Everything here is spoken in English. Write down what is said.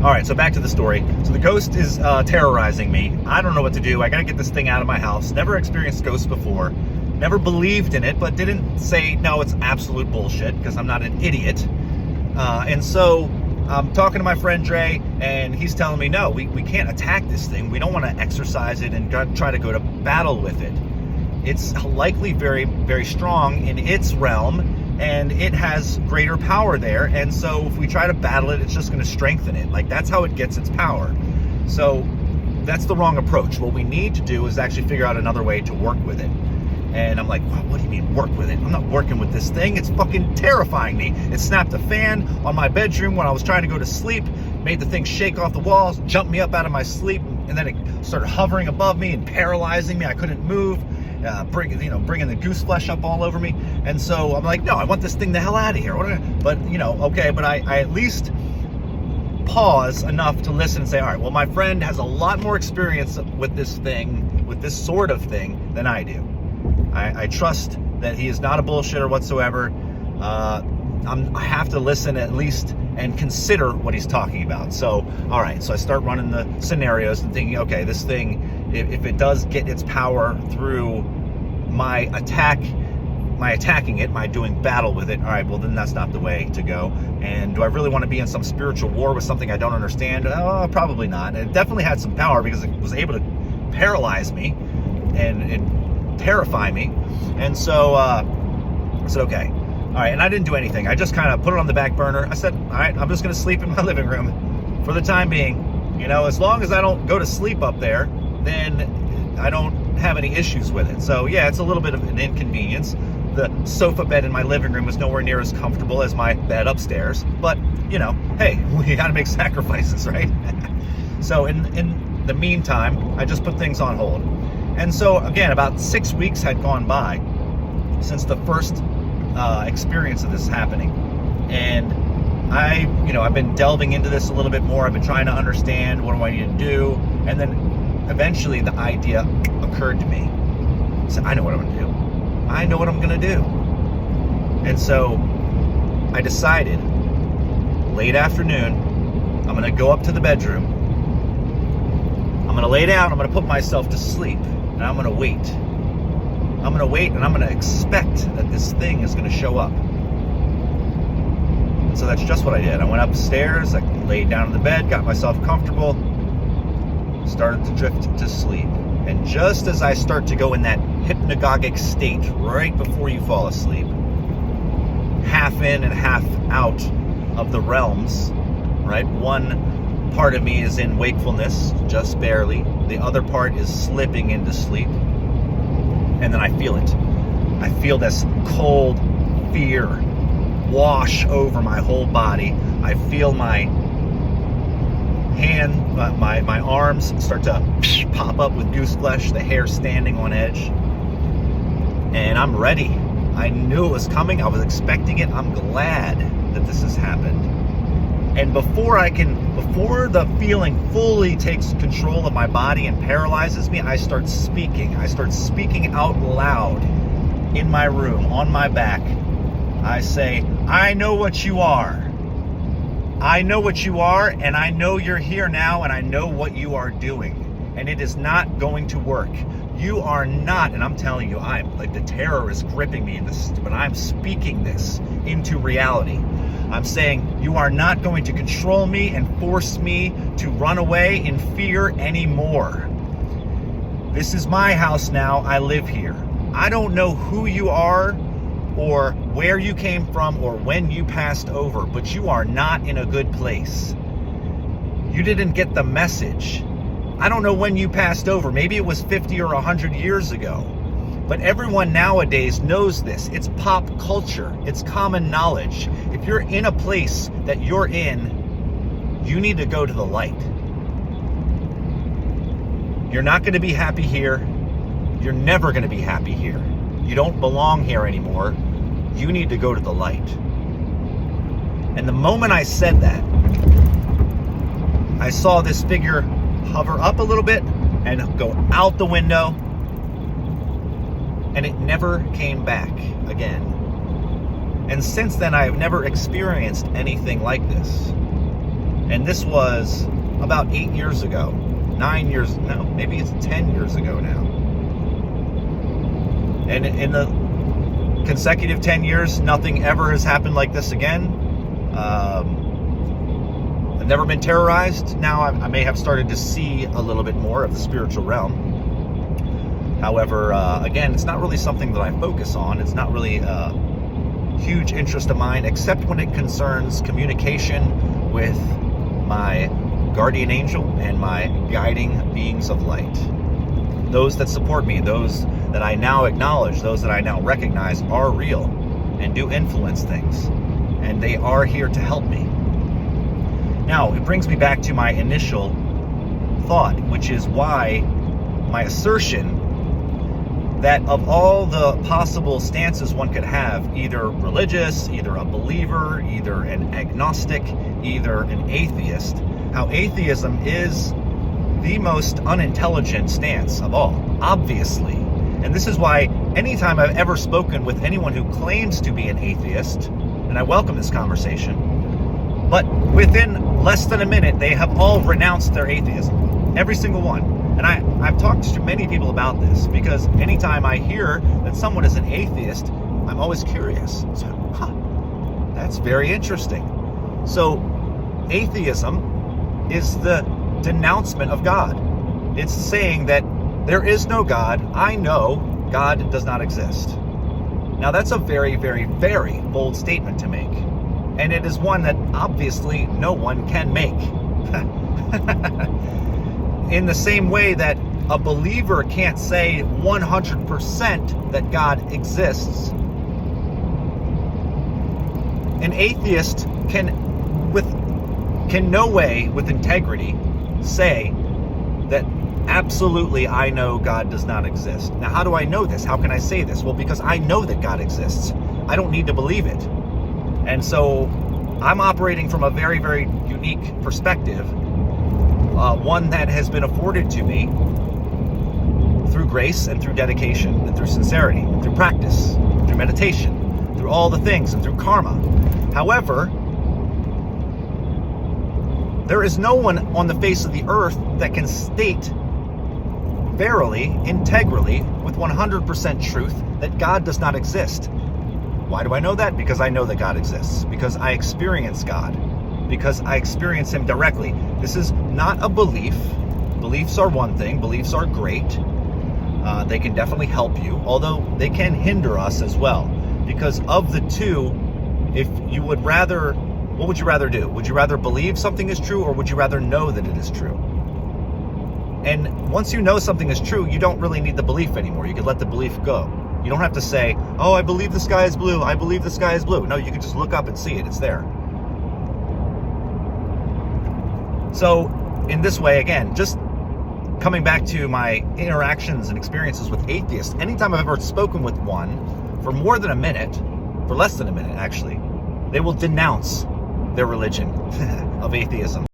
All right, so back to the story. So the ghost is terrorizing me. I don't know what to do. I got to get this thing out of my house. Never experienced ghosts before. Never believed in it, but didn't say, no, it's absolute bullshit, because I'm not an idiot. And so I'm talking to my friend Dre, and he's telling me, no, we can't attack this thing. We don't want to exercise it and try to go to battle with it. It's likely very, very strong in its realm, and it has greater power there. And so if we try to battle it, it's just going to strengthen it. Like, that's how it gets its power. So that's the wrong approach. What we need to do is actually figure out another way to work with it. And I'm like, what do you mean work with it? I'm not working with this thing. It's fucking terrifying me. It snapped a fan on my bedroom when I was trying to go to sleep, made the thing shake off the walls, jumped me up out of my sleep, and then it started hovering above me and paralyzing me. I couldn't move, bringing the goose flesh up all over me. And so I'm like, no, I want this thing the hell out of here. But okay, but I at least pause enough to listen and say, all right, well, my friend has a lot more experience with this thing, with this sort of thing, than I do. I trust that he is not a bullshitter whatsoever. I have to listen at least and consider what he's talking about. So, all right, so I start running the scenarios and thinking, okay, this thing, if it does get its power through my attacking it, my doing battle with it, all right, well, then that's not the way to go. And do I really want to be in some spiritual war with something I don't understand? Probably not. And it definitely had some power because it was able to paralyze me and terrify me. And so I said, okay, all right. And I didn't do anything. I just kind of put it on the back burner. I said, all right, I'm just going to sleep in my living room for the time being. As long as I don't go to sleep up there, then I don't have any issues with it. So yeah, it's a little bit of an inconvenience. The sofa bed in my living room is nowhere near as comfortable as my bed upstairs, but hey, we got to make sacrifices, right? So in the meantime, I just put things on hold. And so again, about 6 weeks had gone by since the first experience of this happening. And I've been delving into this a little bit more. I've been trying to understand, what do I need to do? And then eventually the idea occurred to me. I said, I know what I'm gonna do. I know what I'm gonna do. And so I decided, late afternoon, I'm gonna go up to the bedroom. I'm gonna lay down, I'm gonna put myself to sleep, and I'm gonna wait. I'm gonna wait, and I'm gonna expect that this thing is gonna show up. And so that's just what I did. I went upstairs, I laid down in the bed, got myself comfortable, started to drift to sleep. And just as I start to go in that hypnagogic state right before you fall asleep, half in and half out of the realms, right? One part of me is in wakefulness, just barely. The other part is slipping into sleep. And then I feel it. I feel this cold fear wash over my whole body. I feel my hand, my arms start to pop up with goose flesh, the hair standing on edge. And I'm ready. I knew it was coming. I was expecting it. I'm glad that this has happened. And before the feeling fully takes control of my body and paralyzes me, I start speaking. I start speaking out loud in my room, on my back. I say, I know what you are. I know what you are, and I know you're here now, and I know what you are doing. And it is not going to work. You are not, and I'm telling you, I'm like, the terror is gripping me in this, but I'm speaking this into reality. I'm saying, you are not going to control me and force me to run away in fear anymore. This is my house now. I live here. I don't know who you are or where you came from or when you passed over, but you are not in a good place. You didn't get the message. I don't know when you passed over. Maybe it was 50 or 100 years ago. But everyone nowadays knows this. It's pop culture. It's common knowledge. If you're in a place that you're in, you need to go to the light. You're not going to be happy here. You're never going to be happy here. You don't belong here anymore. You need to go to the light. And the moment I said that, I saw this figure hover up a little bit and go out the window. And it never came back again. And since then, I have never experienced anything like this. And this was about 8 years ago. 9 years, no, maybe it's 10 years ago now. And in the consecutive 10 years, nothing ever has happened like this again. I've never been terrorized. Now I may have started to see a little bit more of the spiritual realm. However, again, it's not really something that I focus on. It's not really a huge interest of mine, except when it concerns communication with my guardian angel and my guiding beings of light. Those that support me, those that I now acknowledge, those that I now recognize are real and do influence things. And they are here to help me. Now, it brings me back to my initial thought, which is why my assertion that of all the possible stances one could have, either religious, either a believer, either an agnostic, either an atheist, how atheism is the most unintelligent stance of all, obviously. And this is why anytime I've ever spoken with anyone who claims to be an atheist, and I welcome this conversation, but within less than a minute, they have all renounced their atheism. Every single one. And I've talked to many people about this, because anytime I hear that someone is an atheist, I'm always curious. So, that's very interesting. So, atheism is the denouncement of God. It's saying that there is no God. I know God does not exist. Now, that's a very, very, very bold statement to make. And it is one that obviously no one can make. In the same way that a believer can't say 100% that God exists, an atheist can no way with integrity say that absolutely I know God does not exist. Now, how do I know this? How can I say this? Well, because I know that God exists. I don't need to believe it. And so I'm operating from a very, very unique perspective. One that has been afforded to me through grace and through dedication and through sincerity and through practice, through meditation, through all the things and through karma. However, there is no one on the face of the earth that can state verily, integrally, with 100% truth that God does not exist. Why do I know that? Because I know that God exists. Because I experience God. Because I experience Him directly. This is not a belief. Beliefs are one thing. Beliefs are great. They can definitely help you, although they can hinder us as well. Because of the two, if you would rather, what would you rather do? Would you rather believe something is true, or would you rather know that it is true? And once you know something is true, you don't really need the belief anymore. You can let the belief go. You don't have to say, oh, I believe the sky is blue. I believe the sky is blue. No, you can just look up and see it. It's there. So in this way, again, just coming back to my interactions and experiences with atheists, anytime I've ever spoken with one for more than a minute, for less than a minute actually, they will denounce their religion of atheism.